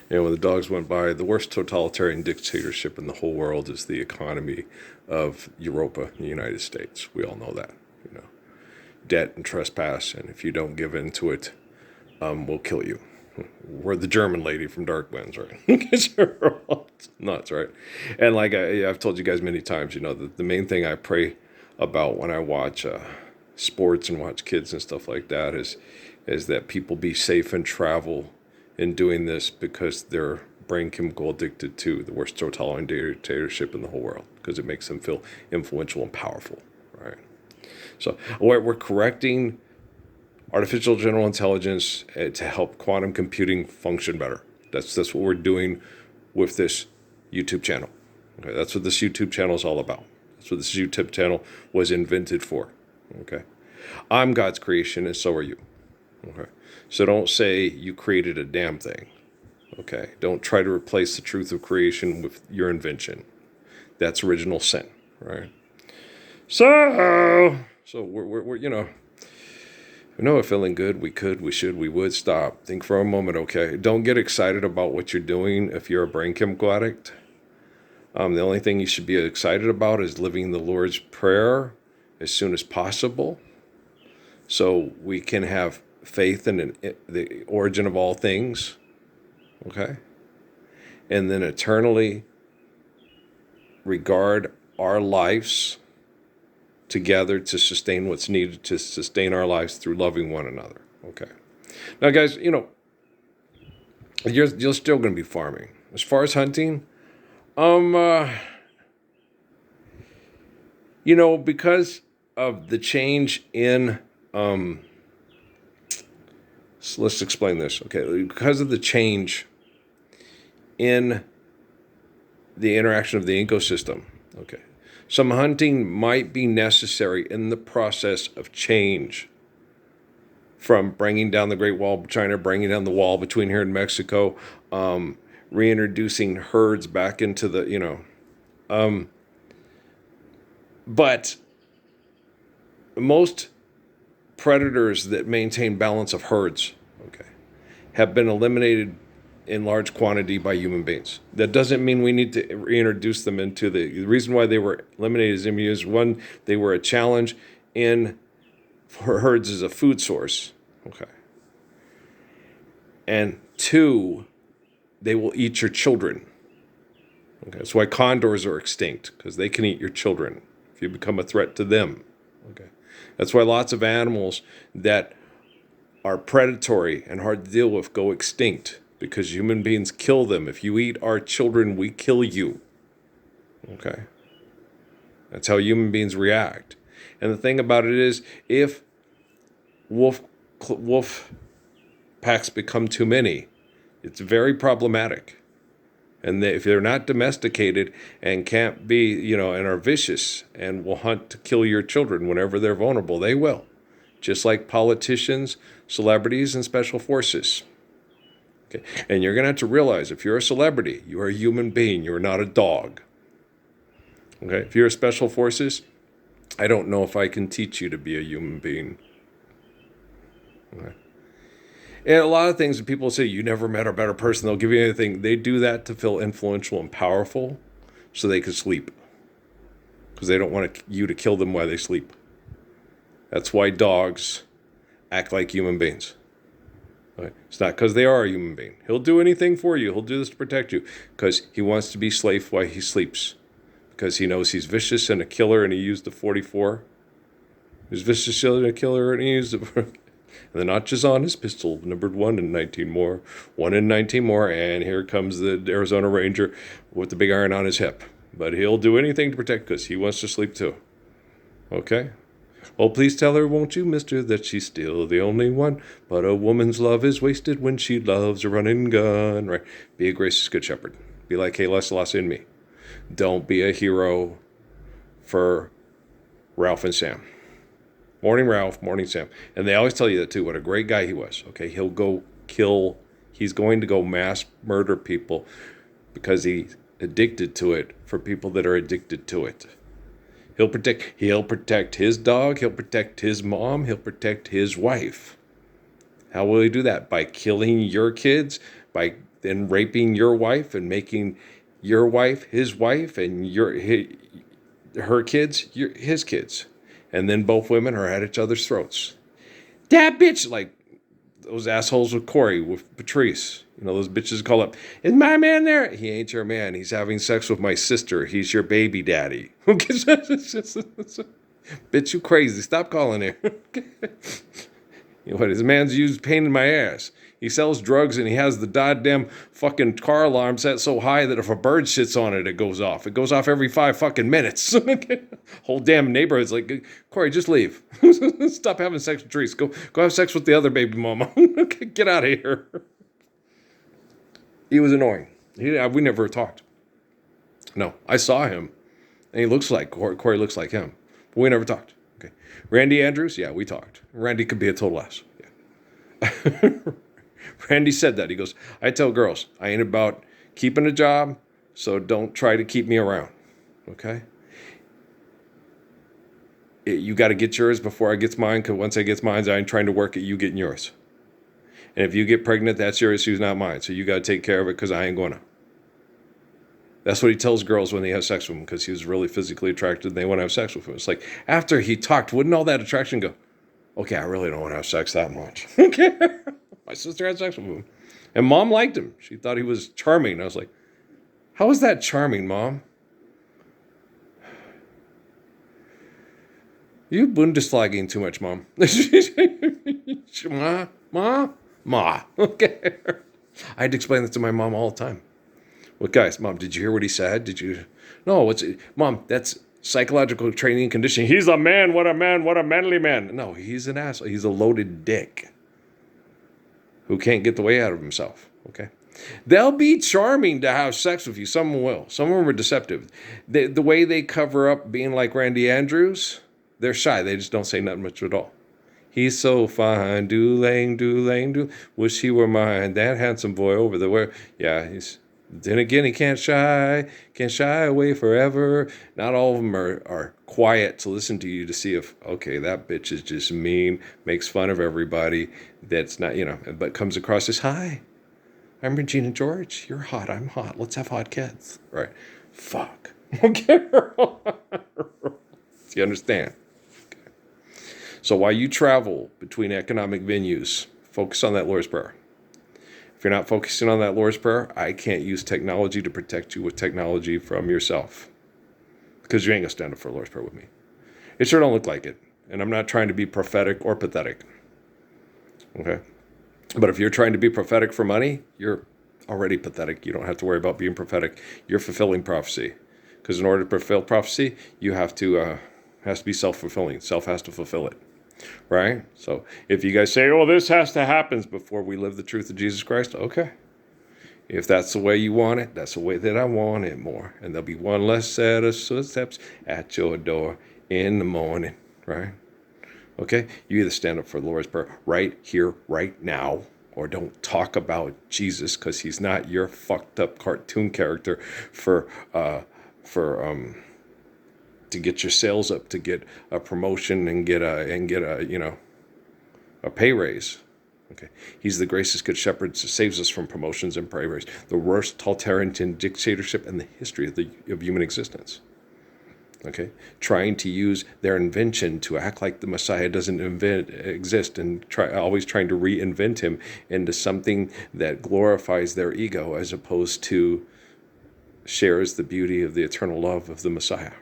And when the dogs went by, the worst totalitarian dictatorship in the whole world is the economy of Europa, the United States. We all know that, you know, debt and trespass, and if you don't give in to it, we'll kill you. We're the German lady from Dark Winds, right? It's nuts, right? And like I've told you guys many times, you know, the main thing I pray about when I watch sports and watch kids and stuff like that is that people be safe and travel in doing this because they're brain chemical addicted to the worst totalitarian dictatorship in the whole world because it makes them feel influential and powerful, right? So we're correcting artificial general intelligence to help quantum computing function better. That's what we're doing with this YouTube channel. Okay, that's what this YouTube channel is all about. That's what this YouTube channel was invented for. Okay, I'm God's creation, and so are you. Okay, so don't say you created a damn thing. Okay, don't try to replace the truth of creation with your invention. That's original sin, right? So we're you know. I know we're feeling good. We could, we should, we would stop. Think for a moment, okay? Don't get excited about what you're doing if you're a brain chemical addict. The only thing you should be excited about is living the Lord's Prayer as soon as possible so we can have faith in the origin of all things, okay? And then eternally regard our lives together to sustain what's needed to sustain our lives through loving one another. Okay. Now, guys, you know, you're still going to be farming. As far as hunting, you know, because of the change in, so let's explain this. Okay. Because of the change in the interaction of the ecosystem. Okay. Some hunting might be necessary in the process of change from bringing down the Great Wall of China, bringing down the wall between here and Mexico, reintroducing herds back into the, you know. But most predators that maintain balance of herds, okay, have been eliminated in large quantity by human beings. That doesn't mean we need to reintroduce them into the reason why they were eliminated is one, they were a challenge for herds as a food source. Okay. And two, they will eat your children. Okay. That's why condors are extinct, because they can eat your children if you become a threat to them. Okay. That's why lots of animals that are predatory and hard to deal with go extinct. Because human beings kill them. If you eat our children, we kill you. Okay? That's how human beings react. And the thing about it is, if wolf packs become too many, it's very problematic. And if they're not domesticated and can't be, you know, and are vicious and will hunt to kill your children whenever they're vulnerable, they will. Just like politicians, celebrities, and special forces. Okay. And you're going to have to realize if you're a celebrity, you're a human being. You're not a dog. Okay. If you're a special forces, I don't know if I can teach you to be a human being. Okay. And a lot of things that people say, you never met a better person, they'll give you anything. They do that to feel influential and powerful so they can sleep. Because they don't want you to kill them while they sleep. That's why dogs act like human beings. Right. It's not because they are a human being. He'll do anything for you. He'll do this to protect you because he wants to be slave while he sleeps. Because he knows he's vicious and a killer and he used the 44. He's vicious and a killer and he used the... and the notches on his pistol, numbered 1 in 19 more. 1 in 19 more. And here comes the Arizona Ranger with the big iron on his hip. But he'll do anything to protect because he wants to sleep too. Okay? Oh, please tell her, won't you, mister, that she's still the only one. But a woman's love is wasted when she loves a running gun. Right? Be a gracious good shepherd. Be like Haile Selassie in me. Don't be a hero for Ralph and Sam. Morning Ralph, morning Sam. And they always tell you that too, what a great guy he was. Okay, he's going to go mass murder people because he's addicted to it for people that are addicted to it. He'll protect his dog, he'll protect his mom, he'll protect his wife. How will he do that? By killing your kids, by then raping your wife and making your wife his wife and her kids his kids. And then both women are at each other's throats. That bitch, like those assholes with Corey, with Patrice. You know, those bitches call up, is my man there? He ain't your man. He's having sex with my sister. He's your baby daddy. Bitch, you crazy. Stop calling here. You know what? His man's used pain in my ass. He sells drugs and he has the goddamn fucking car alarm set so high that if a bird shits on it, it goes off. It goes off every 5 fucking minutes. Whole damn neighborhood's like, Corey, just leave. Stop having sex with Therese. Go have sex with the other baby mama. Get out of here. He was annoying. We never talked. No, I saw him, and he looks like Corey looks like him. But we never talked. Okay, Randy Andrews, yeah, we talked. Randy could be a total ass. Yeah. Randy said that. He goes, I tell girls, I ain't about keeping a job, so don't try to keep me around. Okay? You got to get yours before I get mine, because once I get mine, I ain't trying to work at you getting yours. And if you get pregnant, that's your issue, not mine. So you got to take care of it because I ain't going to. That's what he tells girls when they have sex with him, because he was really physically attracted and they want to have sex with him. It's like, after he talked, wouldn't all that attraction go, okay, I really don't want to have sex that much. Okay. My sister had sex with him. And Mom liked him. She thought he was charming. I was like, how is that charming, Mom? You Bundesligaing too much, Mom. Ma. Okay. I had to explain that to my mom all the time. Well, guys, Mom, did you hear what he said? Did you? No, what's it? Mom, that's psychological training and conditioning. He's a man. What a man. What a manly man. No, he's an asshole. He's a loaded dick who can't get the way out of himself. Okay. They'll be charming to have sex with you. Some will. Some of them are deceptive. The way they cover up being like Randy Andrews, they're shy. They just don't say nothing much at all. He's so fine, do. Wish he were mine. That handsome boy over there. Where? Yeah, then again, he can't shy away forever. Not all of them are quiet to listen to you to see if, okay, that bitch is just mean, makes fun of everybody. That's not, but comes across as, hi, I'm Regina George. You're hot. I'm hot. Let's have hot kids. Right. Fuck. Okay. You understand? So while you travel between economic venues, focus on that Lord's Prayer. If you're not focusing on that Lord's Prayer, I can't use technology to protect you with technology from yourself. Because you ain't going to stand up for Lord's Prayer with me. It sure don't look like it. And I'm not trying to be prophetic or pathetic. Okay? But if you're trying to be prophetic for money, you're already pathetic. You don't have to worry about being prophetic. You're fulfilling prophecy. Because in order to fulfill prophecy, you have to, has to be self-fulfilling. Self has to fulfill it. Right? So if you guys say, oh, this has to happen before we live the truth of Jesus Christ, okay. If that's the way you want it, that's the way that I want it more. And there'll be one less set of footsteps at your door in the morning, right? Okay? You either stand up for the Lord's Prayer right here, right now, or don't talk about Jesus, because he's not your fucked up cartoon character to get your sales up, to get a promotion and get a pay raise. Okay, he's the gracious good shepherd who saves us from promotions and pay raise, the worst totalitarian dictatorship in the history of human existence. Okay, trying to use their invention to act like the Messiah doesn't exist, and always trying to reinvent him into something that glorifies their ego as opposed to shares the beauty of the eternal love of the Messiah.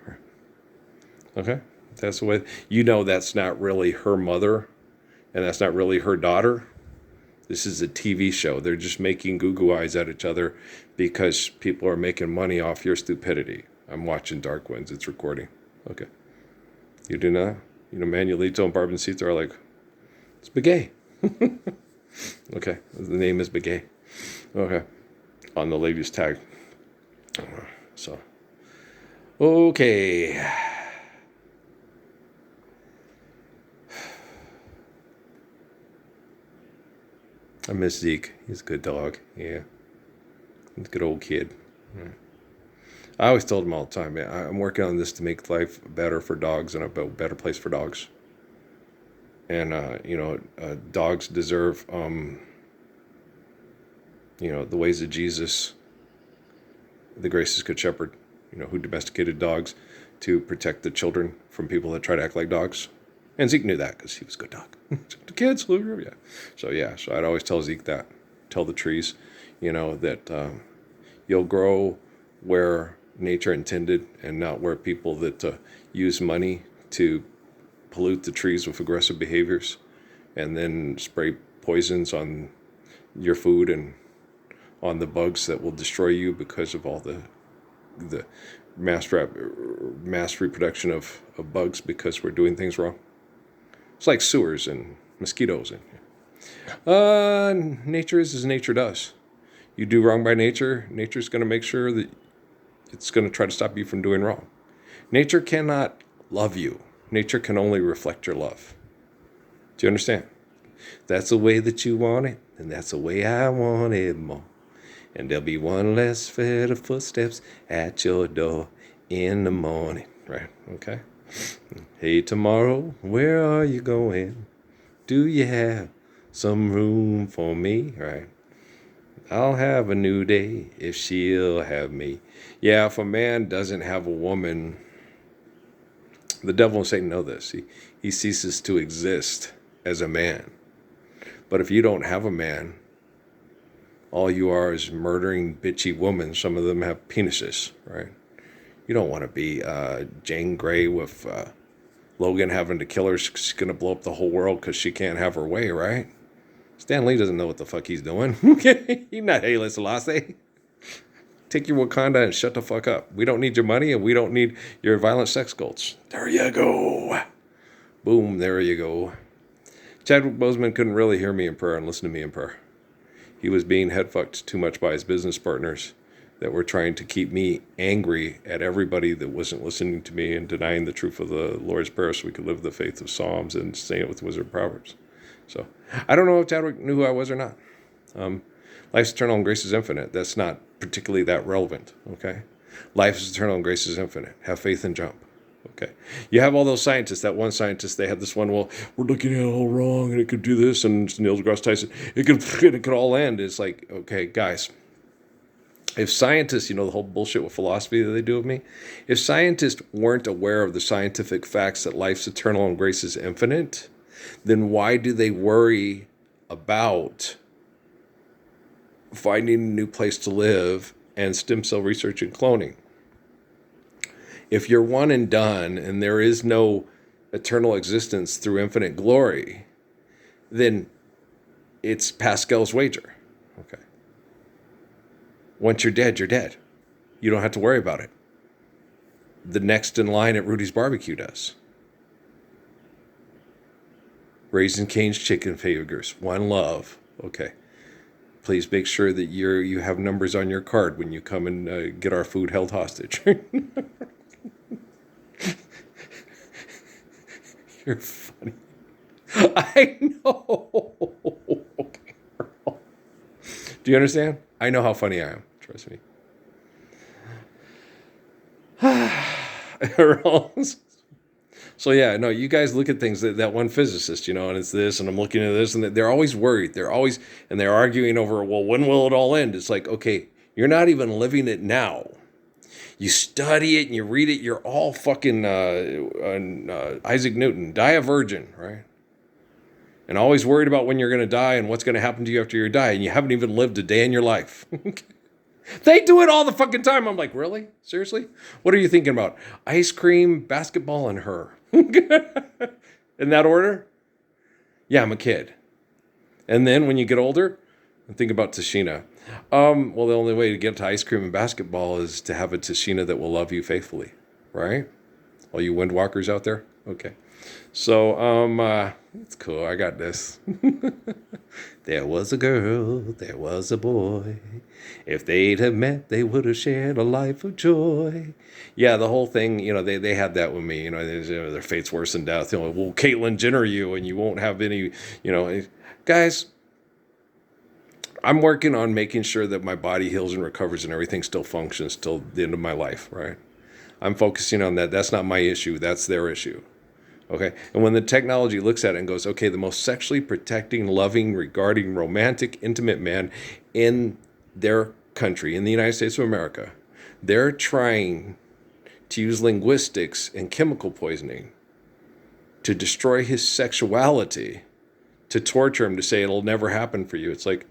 Okay, that's the way. That's not really her mother, and that's not really her daughter. This is a TV show. They're just making goo-goo eyes at each other because people are making money off your stupidity. I'm watching Dark Winds. It's recording. Okay. You do not? Manuelito and Barboncito are like, it's Begay. Okay, the name is Begay. Okay, on the latest tag. So, okay. I miss Zeke. He's a good dog. Yeah. He's a good old kid. Yeah. I always told him all the time, man, I'm working on this to make life better for dogs and a better place for dogs. And, dogs deserve The ways of Jesus, the gracious good shepherd, who domesticated dogs to protect the children from people that try to act like dogs. And Zeke knew that because he was a good dog. The kids, yeah. So I'd always tell Zeke that. Tell the trees, that you'll grow where nature intended and not where people that use money to pollute the trees with aggressive behaviors and then spray poisons on your food and on the bugs that will destroy you because of all the mass reproduction of bugs because we're doing things wrong. It's like sewers and mosquitoes. And nature is as nature does. You do wrong by nature, nature's going to make sure that it's going to try to stop you from doing wrong. Nature cannot love you. Nature can only reflect your love. Do you understand? That's the way that you want it, and that's the way I want it more. And there'll be one less set of footsteps at your door in the morning. Right? Okay? Hey, tomorrow, where are you going? Do you have some room for me? Right? I'll have a new day if she'll have me. Yeah, if a man doesn't have a woman, the devil and Satan know this. He ceases to exist as a man. But if you don't have a man, all you are is murdering bitchy women. Some of them have penises, right? You don't want to be Jane Grey with Logan having to kill her. She's going to blow up the whole world because she can't have her way, right? Stan Lee doesn't know what the fuck he's doing. He's not Haile Selassie. Take your Wakanda and shut the fuck up. We don't need your money and we don't need your violent sex cults. There you go. Boom, there you go. Chadwick Boseman couldn't really hear me in prayer and listen to me in prayer. He was being head-fucked too much by his business partners that were trying to keep me angry at everybody that wasn't listening to me and denying the truth of the Lord's Prayer so we could live the faith of Psalms and saying it with Wizard of Proverbs. So, I don't know if Chadwick knew who I was or not. Life's eternal and grace is infinite. That's not particularly that relevant, okay? Life is eternal and grace is infinite. Have faith and jump, okay? You have all those scientists. That one scientist, they had this one, well, we're looking at it all wrong, and it could do this, and Neil deGrasse Tyson, it could all end. It's like, okay, guys, if scientists, the whole bullshit with philosophy that they do with me, if scientists weren't aware of the scientific facts that life's eternal and grace is infinite, then why do they worry about finding a new place to live and stem cell research and cloning? If you're one and done and there is no eternal existence through infinite glory, then it's Pascal's wager. Okay. Once you're dead, you're dead. You don't have to worry about it. The next in line at Rudy's Barbecue does. Raising Cane's Chicken Fingers. One love. Okay. Please make sure that you have numbers on your card when you come and get our food held hostage. You're funny. I know. Do you understand? I know how funny I am. Trust me. So yeah, no, you guys look at things that one physicist, and it's this, and I'm looking at this, and they're always worried. And they're arguing over, well, when will it all end? It's like, okay, you're not even living it now. You study it and you read it. You're all fucking Isaac Newton, die a virgin, right? And always worried about when you're going to die and what's going to happen to you after you die, and you haven't even lived a day in your life. They do it all the fucking time. I'm like, really? Seriously? What are you thinking about? Ice cream, basketball, and her. In that order? Yeah, I'm a kid. And then when you get older, think about Tashina. Well, the only way to get to ice cream and basketball is to have a Tashina that will love you faithfully, right? All you windwalkers out there? Okay. So, it's cool. I got this. There was a girl, there was a boy. If they'd have met, they would have shared a life of joy. Yeah, the whole thing, they had that with me. Their fate's worse than death. Well, Caitlyn Jenner you, and you won't have any, Guys, I'm working on making sure that my body heals and recovers and everything still functions till the end of my life, right? I'm focusing on that. That's not my issue. That's their issue. Okay, and when the technology looks at it and goes, okay, the most sexually protecting, loving, regarding, romantic, intimate man in their country, in the United States of America, they're trying to use linguistics and chemical poisoning to destroy his sexuality, to torture him, to say it'll never happen for you. It's like,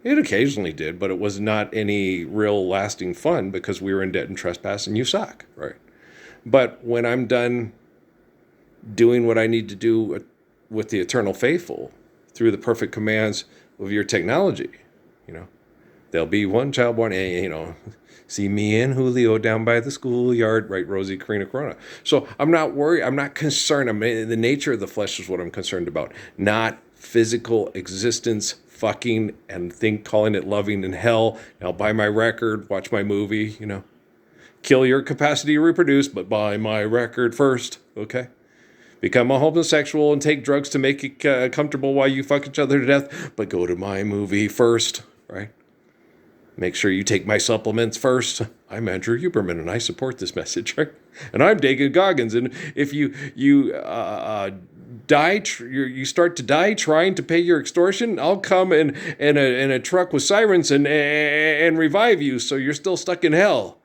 it occasionally did, but it was not any real lasting fun because we were in debt and trespass and you suck, right? But when I'm done doing what I need to do with the eternal faithful through the perfect commands of your technology, there'll be one child born, see me and Julio down by the schoolyard, right, Rosie, Karina, Corona. So I'm not worried. I'm not concerned. The nature of the flesh is what I'm concerned about, not physical existence, fucking, and calling it loving in hell. Now buy my record, watch my movie, kill your capacity to reproduce, but buy my record first, okay? Become a homosexual and take drugs to make it comfortable while you fuck each other to death, but go to my movie first, right? Make sure you take my supplements first. I'm Andrew Huberman, and I support this message, right? And I'm Dagan Goggins, and if you you start to die trying to pay your extortion, I'll come in a truck with sirens and revive you, so you're still stuck in hell.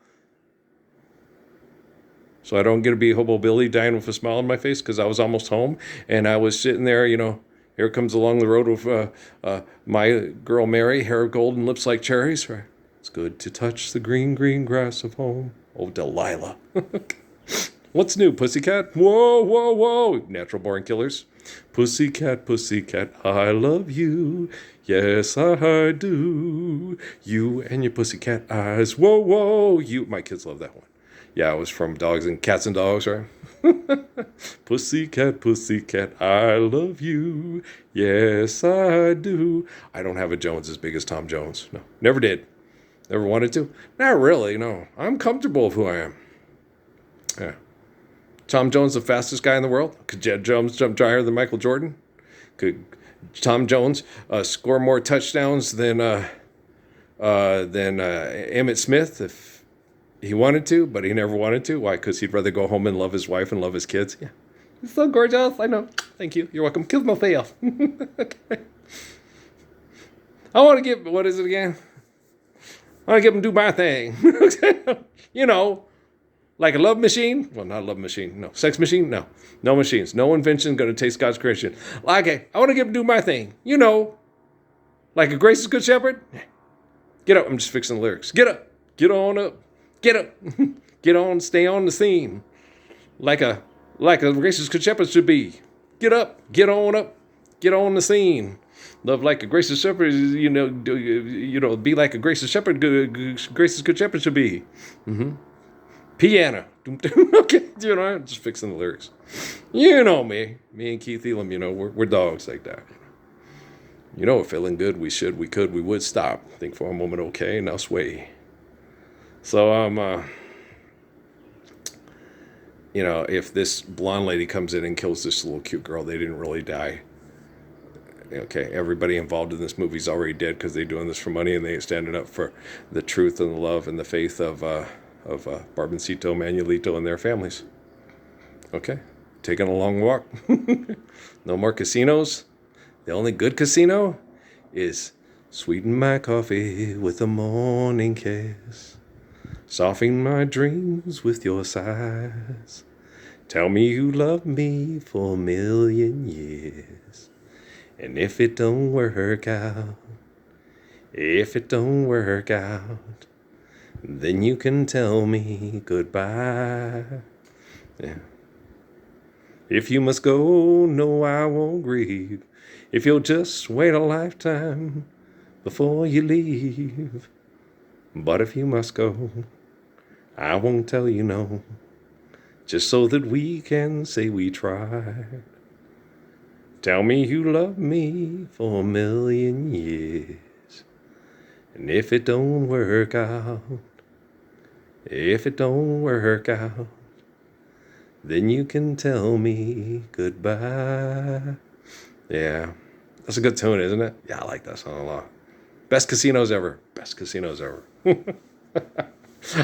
So I don't get to be Hobo Billy dying with a smile on my face because I was almost home, and I was sitting there, here comes along the road with my girl Mary, hair of gold and lips like cherries. Right? It's good to touch the green, green grass of home. Oh, Delilah. What's new, pussycat? Whoa, whoa, whoa. Natural born killers. Pussycat, pussycat, I love you. Yes, I do. You and your pussycat eyes. Whoa, whoa. My kids love that one. Yeah, it was from Dogs and Cats and Dogs, right? Pussycat, pussycat, I love you. Yes, I do. I don't have a Jones as big as Tom Jones. No, never did. Never wanted to. Not really, no. I'm comfortable with who I am. Yeah. Tom Jones, the fastest guy in the world? Could Jed Jones jump higher than Michael Jordan? Could Tom Jones score more touchdowns than Emmitt Smith if he wanted to, but he never wanted to? Why? Because he'd rather go home and love his wife and love his kids? Yeah. It's so gorgeous. I know. Thank you. You're welcome. Kill my face. Okay. I want to give, what is it again? I want to give him do my thing. Like a love machine. Well, not a love machine. No. Sex machine? No. No machines. No invention going to taste God's creation. Okay. I want to give him do my thing. Like a gracious good shepherd. Get up. I'm just fixing the lyrics. Get up. Get on up. Get up. Get on. Stay on the scene. Like a gracious good shepherd should be. Get up. Get on up. Get on the scene. Love like a gracious shepherd, be like a gracious shepherd, gracious good shepherd should be. Mm-hmm. Piano. Okay, I'm just fixing the lyrics. You know me. Me and Keith Elam, we're dogs like that. Feeling good, we could, we would stop. Think for a moment, okay, now sway. So, if this blonde lady comes in and kills this little cute girl, they didn't really die. Okay, everybody involved in this movie is already dead because they're doing this for money and they ain't standing up for the truth and the love and the faith of Barboncito, Manuelito, and their families. Okay, taking a long walk. No more casinos. The only good casino is sweeten my coffee with a morning kiss. Soften my dreams with your sighs. Tell me you love me for a million years. And if it don't work out, then you can tell me goodbye. Yeah. If you must go, no, I won't grieve. If you'll just wait a lifetime before you leave. But if you must go, I won't tell you no. Just so that we can say we tried. Tell me you love me for a million years. And if it don't work out, then you can tell me goodbye. Yeah, that's a good tune, isn't it? Yeah, I like that song a lot. Best casinos ever.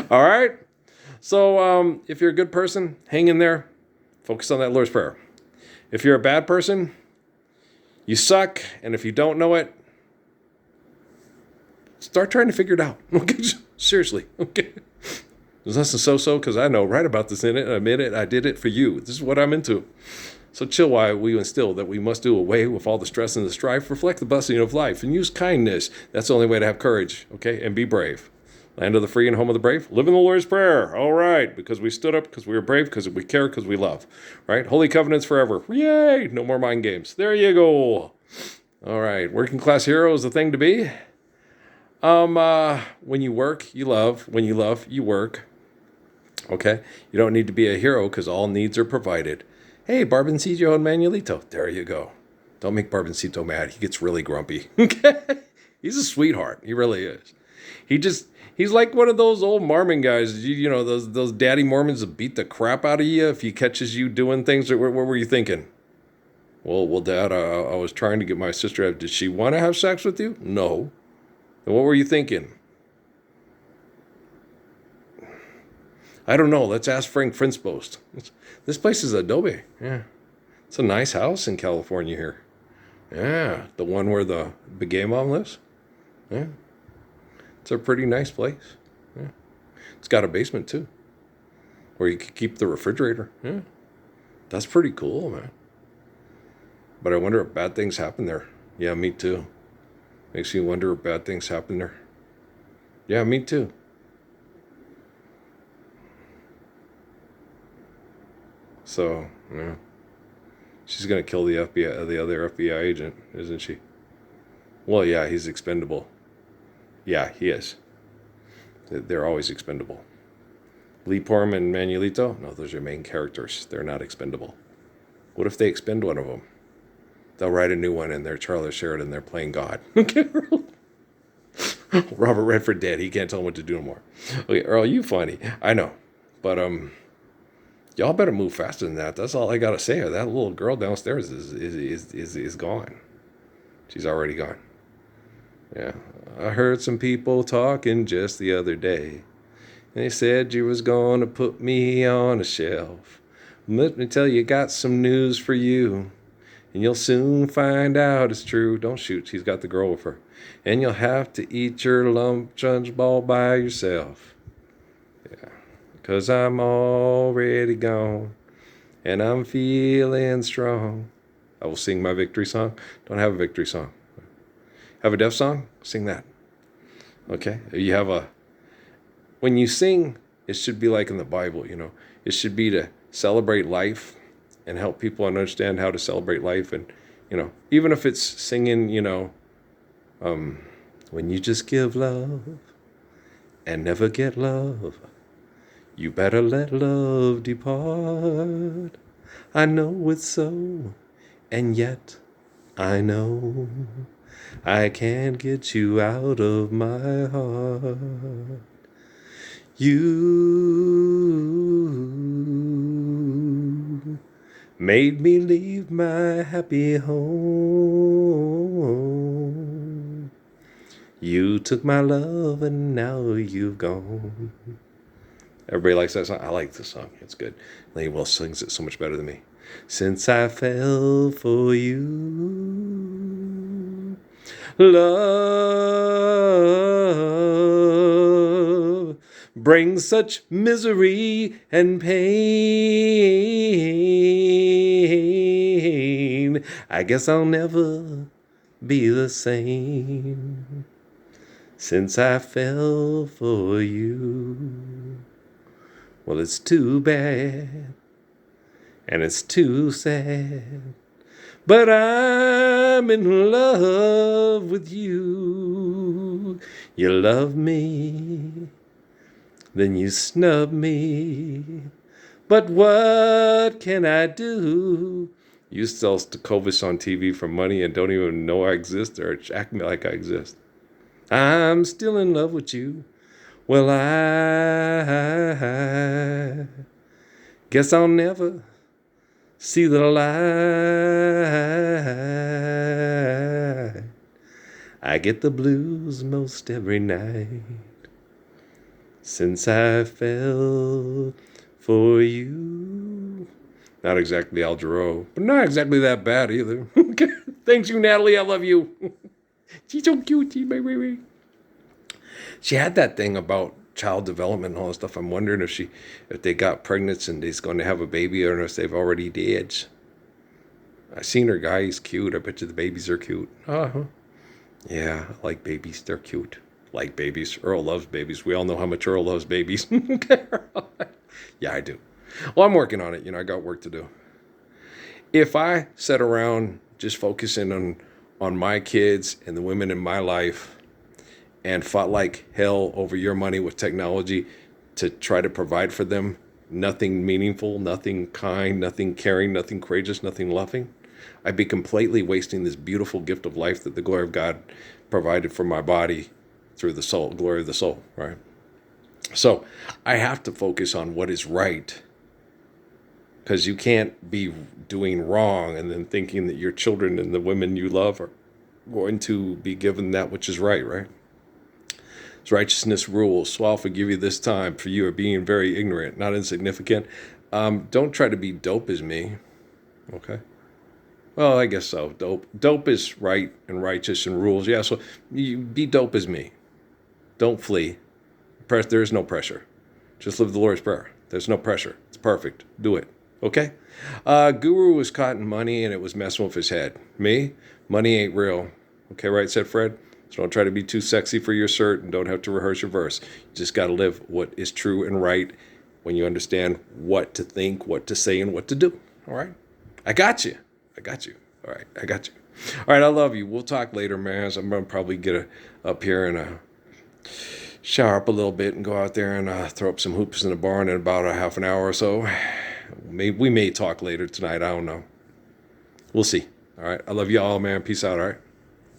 All right. So if you're a good person, hang in there. Focus on that Lord's Prayer. If you're a bad person, you suck, and if you don't know it, Start trying to figure it out. Okay, seriously. Okay. There's nothing so-so because I know right about this in it. I admit it. I did it for you. This is what I'm into. So chill while we instill that we must do away with all the stress and the strife, reflect the blessing of life, and use kindness. That's the only way to have courage, okay? And be brave. Land of the free and home of the brave. Live in the Lord's Prayer. All right. Because we stood up, because we were brave, because we care, because we love. Right? Holy covenants forever. Yay! No more mind games. There you go. All right. Working class hero is the thing to be. When you work, you love. When you love, you work. Okay? You don't need to be a hero because all needs are provided. Hey, Barboncito and Manuelito. There you go. Don't make Barboncito mad. He gets really grumpy. Okay? He's a sweetheart. He really is. He's like one of those old Mormon guys. You know, those daddy Mormons that beat the crap out of you if he catches you doing things. What were you thinking? Well, Dad, I was trying to get my sister. Did she want to have sex with you? No. Then what were you thinking? I don't know. Let's ask Frank Frinspost. This place is adobe. Yeah. It's a nice house in California here. Yeah. The one where the Begay mom lives. Yeah. It's a pretty nice place. Yeah. It's got a basement too, where you could keep the refrigerator. Yeah. That's pretty cool, man. But I wonder if bad things happen there. Yeah, me too. Makes you wonder if bad things happen there. Yeah, me too. So, yeah. She's going to kill the FBI, the other FBI agent, isn't she? Well, yeah, he's expendable. Yeah, he is. They're always expendable. Lee Porm and Manuelito? No, those are main characters. They're not expendable. What if they expend one of them? They'll write a new one and they're Charlie Sheridan. They're playing God. Okay, Robert Redford dead. He can't tell them what to do no more. Okay, Earl, you funny. I know. But, y'all better move faster than that. That's all I gotta say. That little girl downstairs is gone. She's already gone. Yeah. I heard some people talking just the other day. They said you was gonna put me on a shelf. Let me tell you, got some news for you. And you'll soon find out it's true. Don't shoot. She's got the girl with her. And you'll have to eat your lunch ball by yourself. Yeah. 'Cause I'm already gone. And I'm feeling strong. I will sing my victory song. Don't have a victory song. Have a deaf song? Sing that. Okay? You have a... When you sing, it should be like in the Bible, you know. It should be to celebrate life and help people understand how to celebrate life. And, you know, even if it's singing, you know, when you just give love and never get love, you better let love depart. I know it's so, and yet I know I can't get you out of my heart. You made me leave my happy home. You took my love and now you've gone. Everybody likes that song. I like this song. It's good. Lady Will sings it so much better than me. Since I fell for you, love brings such misery and pain. I guess I'll never be the same since I fell for you. Well, it's too bad, and it's too sad, but I'm in love with you. You love me, then you snub me, but what can I do? You sell Stakhovich on TV for money and don't even know I exist or act like I exist. I'm still in love with you. Well, I guess I'll never see the light. I get the blues most every night since I fell for you. Not exactly Al Jarreau, but not exactly that bad either. Thanks you, Natalie. I love you. She's so cute, baby. She had that thing about child development and all that stuff. I'm wondering if they got pregnant and they's going to have a baby, or if they've already did. I seen her guy. He's cute. I bet you the babies are cute. Uh-huh. Yeah, I like babies. They're cute. Like babies. Earl loves babies. We all know how much Earl loves babies. Yeah, I do. Well, I'm working on it. I got work to do. If I sat around just focusing on my kids and the women in my life and fought like hell over your money with technology to try to provide for them, nothing meaningful, nothing kind, nothing caring, nothing courageous, nothing loving, I'd be completely wasting this beautiful gift of life that the glory of God provided for my body through the soul, glory of the soul, right? So I have to focus on what is right, because you can't be doing wrong and then thinking that your children and the women you love are going to be given that which is right, right? It's righteousness rules. So I'll forgive you this time, for you are being very ignorant, not insignificant. Don't try to be dope as me, okay? Well, I guess so. Dope is right and righteous and rules. Yeah, so you be dope as me. Don't flee. There is no pressure. Just live the Lord's Prayer. There's no pressure. It's perfect. Do it. Okay? Guru was caught in money and it was messing with his head. Me? Money ain't real. Okay, right, said Fred? So don't try to be too sexy for your cert and don't have to rehearse your verse. You just got to live what is true and right when you understand what to think, what to say, and what to do. All right? I got you. All right, I got you. All right, I love you. We'll talk later, man. So I'm going to probably get up here and shower up a little bit and go out there and throw up some hoops in the barn in about a half an hour or so. We may talk later tonight. I don't know. We'll see. All right. I love you all, man. Peace out. All right.